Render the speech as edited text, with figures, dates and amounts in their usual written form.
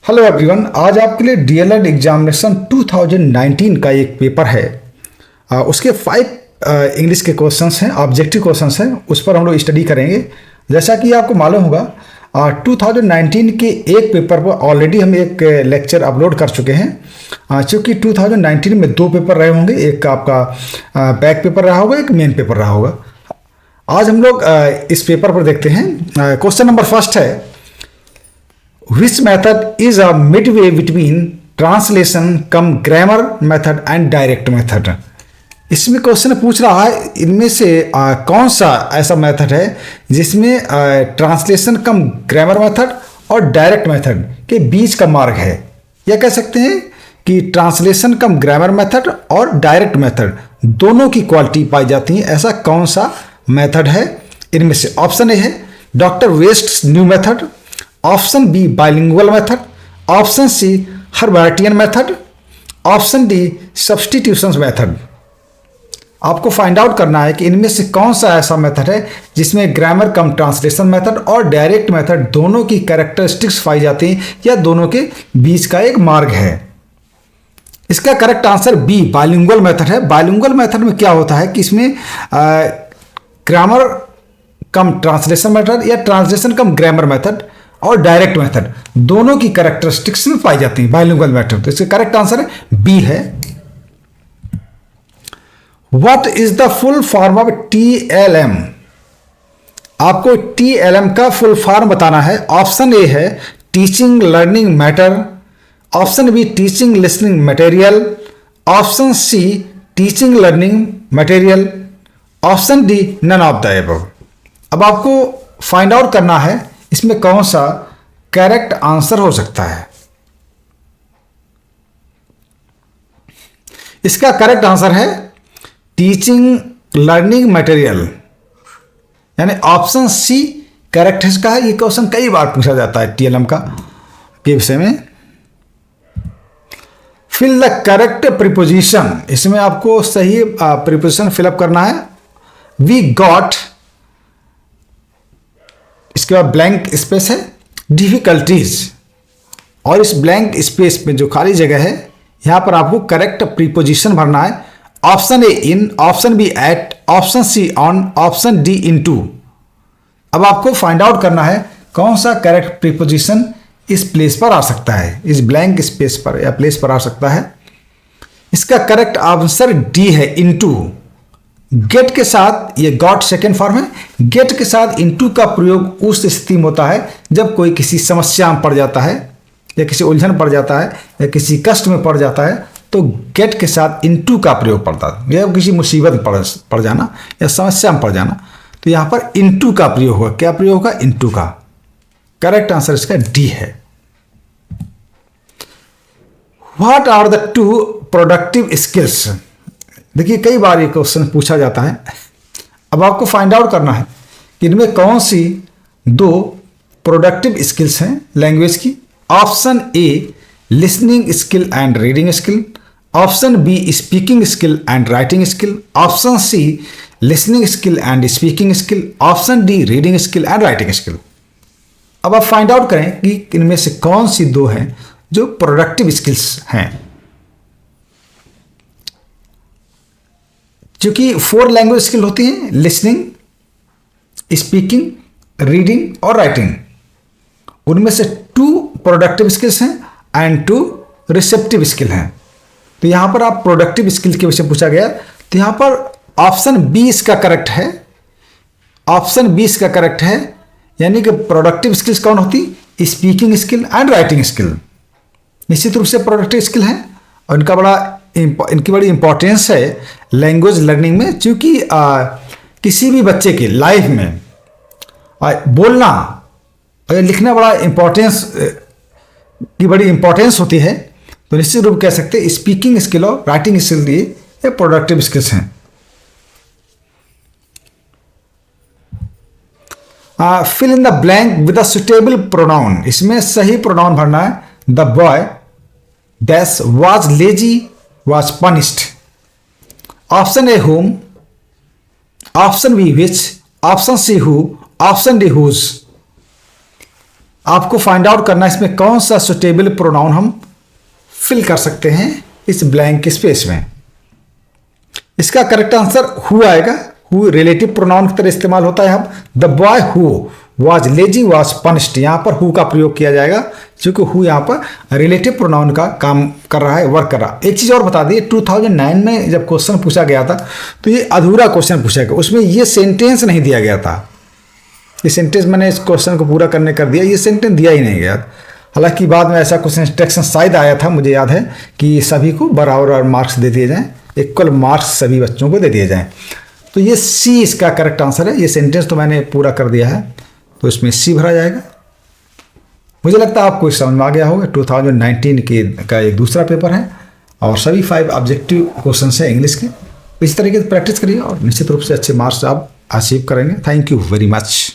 Hello everyone, आज आपके लिए डीएलएड एग्जामिनेशन 2019 का एक पेपर है। उसके 5 इंग्लिश के क्वेश्चंस हैं, ऑब्जेक्टिव क्वेश्चंस हैं। उस पर हम लोग स्टडी करेंगे। जैसा कि आपको मालूम होगा 2019 के एक पेपर पर ऑलरेडी हम एक लेक्चर अपलोड कर चुके हैं। चूँकि 2019 में 2 पेपर रहे होंगे, एक आपका बैक पेपर रहा होगा, एक मेन पेपर रहा होगा। आज हम लोग इस पेपर पर देखते हैं। क्वेश्चन नंबर फर्स्ट है, Which method is a midway between translation come grammar method and direct method? इसमें क्वेश्चन पूछ रहा है इनमें से कौन सा ऐसा मेथड है जिसमें ट्रांसलेशन कम ग्रामर मेथड और डायरेक्ट मेथड के बीच का मार्ग है। या कह सकते हैं कि ट्रांसलेशन कम ग्रामर मेथड और डायरेक्ट मेथड दोनों की क्वालिटी पाई जाती है। ऐसा कौन सा मेथड है? इनमें से ऑप्शन ए है doctor West's new method, option B bilingual method, option C Herbartian method, option D substitution method. आपको फाइंड आउट करना है कि इनमें से कौन सा ऐसा मेथड है जिसमें ग्रामर कम ट्रांसलेशन मेथड और डायरेक्ट मेथड दोनों की कैरेक्टरिस्टिक्स पाई जाती हैं या दोनों के बीच का एक मार्ग है। इसका correct answer B bilingual method है। बाइलिंगुअल मेथड में क्या होता है कि इसमें ग्रामर कम ट्रांसलेशन मेथड या ट्रांसलेशन कम ग्रामर मेथड और डायरेक्ट मेथड दोनों की कैरेक्टरिस्टिक्स में पाई जाती है बाइलिंगुअल मेथड। तो इसका करेक्ट आंसर है बी है। What is the full form of TLM? आपको TLM का फुल फॉर्म बताना है। ऑप्शन ए है teaching learning matter, option B teaching listening material, option C teaching learning material, option D none of the above. अब आपको find out करना है इसमें कौन सा करेक्ट आंसर हो सकता है। इसका करेक्ट आंसर है टीचिंग लर्निंग मटेरियल, यानी ऑप्शन सी करेक्ट है इसका। ये क्वेश्चन कई बार पूछा जाता है TLM का के विषय में। फिल द करेक्ट प्रीपोजिशन, इसमें आपको सही प्रीपोजिशन फिलअप करना है। वी गॉट, इसके बाद ब्लैंक स्पेस है डिफिकल्टीज, और इस ब्लैंक स्पेस में जो खाली जगह है यहां पर आपको करेक्ट प्रीपोजिशन भरना है। Option A in, option B at, option C on, option D into. अब आपको फाइंड आउट करना है कौन सा करेक्ट प्रीपोजिशन इस प्लेस पर आ सकता है, इस ब्लैंक स्पेस पर या प्लेस पर आ सकता है। इसका करेक्ट आंसर डी है इनटू। गेट के साथ, ये गॉट सेकेंड फॉर्म है, गेट के साथ इनटू का प्रयोग उस स्थिति में होता है जब कोई किसी समस्या में पड़ जाता है या किसी उलझन पड़ जाता है या किसी कष्ट में पड़ जाता है, तो गेट के साथ इनटू का प्रयोग पड़ता है। या किसी मुसीबत में पड़ जाना या समस्या में पड़ जाना, तो यहां पर इनटू का प्रयोग होगा। क्या प्रयोग होगा? इनटू का। करेक्ट आंसर इसका डी है। What are the 2 productive skills? देखिए कई बार ये क्वेश्चन पूछा जाता है। अब आपको फाइंड आउट करना है कि इनमें कौन सी 2 प्रोडक्टिव स्किल्स हैं लैंग्वेज की। Option A listening skill and reading skill, option B speaking skill and writing skill, option C listening skill and speaking skill, option D reading skill and writing skill. अब आप find out करें कि इनमें से कौन सी 2 हैं जो प्रोडक्टिव स्किल्स हैं। क्योंकि 4 लैंग्वेज स्किल होती हैं, लिसनिंग, स्पीकिंग, रीडिंग और राइटिंग। उनमें से 2 प्रोडक्टिव स्किल्स हैं एंड 2 रिसेप्टिव स्किल हैं। तो यहां पर आप प्रोडक्टिव स्किल के विषय पूछा गया, तो यहां पर ऑप्शन बी इसका करेक्ट है। ऑप्शन बी इसका करेक्ट है, यानी कि प्रोडक्टिव स्किल्स कौन होती? Speaking skill and writing skill निश्चित रूप से प्रोडक्टिव स्किल हैं और इनकी बड़ी इंपॉर्टेंस है लैंग्वेज लर्निंग में। क्योंकि किसी भी बच्चे की लाइफ में बोलना और लिखना बड़ा बड़ी इंपॉर्टेंस होती है। तो निश्चित रूप कह सकते हैं स्पीकिंग स्किल और राइटिंग स्किल ये प्रोडक्टिव स्किल्स हैं। Fill in the blank with a suitable pronoun, इसमें सही प्रोनाउन भरना है। The boy dash was lazy was punished. Option A whom, option B which, option C who, option D whose। आपको find out करना है इसमें कौन सा सुटेबल प्रोनाउन हम फिल कर सकते हैं इस ब्लैंक स्पेस में। इसका करेक्ट आंसर हु आएगा। हु रिलेटिव प्रोनाउन की तरह इस्तेमाल होता है। हम the boy who was lazy was punished, यहाँ पर हु का प्रयोग किया जाएगा क्योंकि हु यहाँ पर रिलेटिव प्रोनाउन का काम कर रहा है, वर्क कर रहा है। एक चीज़ और बता दी, 2009 में जब क्वेश्चन पूछा गया था तो ये अधूरा क्वेश्चन पूछा गया, उसमें ये सेंटेंस नहीं दिया गया था। ये सेंटेंस मैंने इस क्वेश्चन को पूरा करने कर दिया, ये सेंटेंस दिया ही नहीं गया। हालांकि बाद में ऐसा कुछ इंस्ट्रक्शन शायद आया था, मुझे याद है कि सभी को बराबर मार्क्स दे दिए जाएं, इक्वल मार्क्स सभी बच्चों को दे दिए जाएं। तो ये सी इसका करेक्ट आंसर है। ये सेंटेंस तो मैंने पूरा कर दिया है, तो इसमें सी भरा जाएगा। मुझे लगता है आपको समझ में आ गया होगा। 2019 का एक दूसरा पेपर है और सभी 5 ऑब्जेक्टिव क्वेश्चन है इंग्लिश के। इस तरीके से प्रैक्टिस करिए और निश्चित रूप से अच्छे मार्क्स आप अचीव करेंगे। Thank you very much.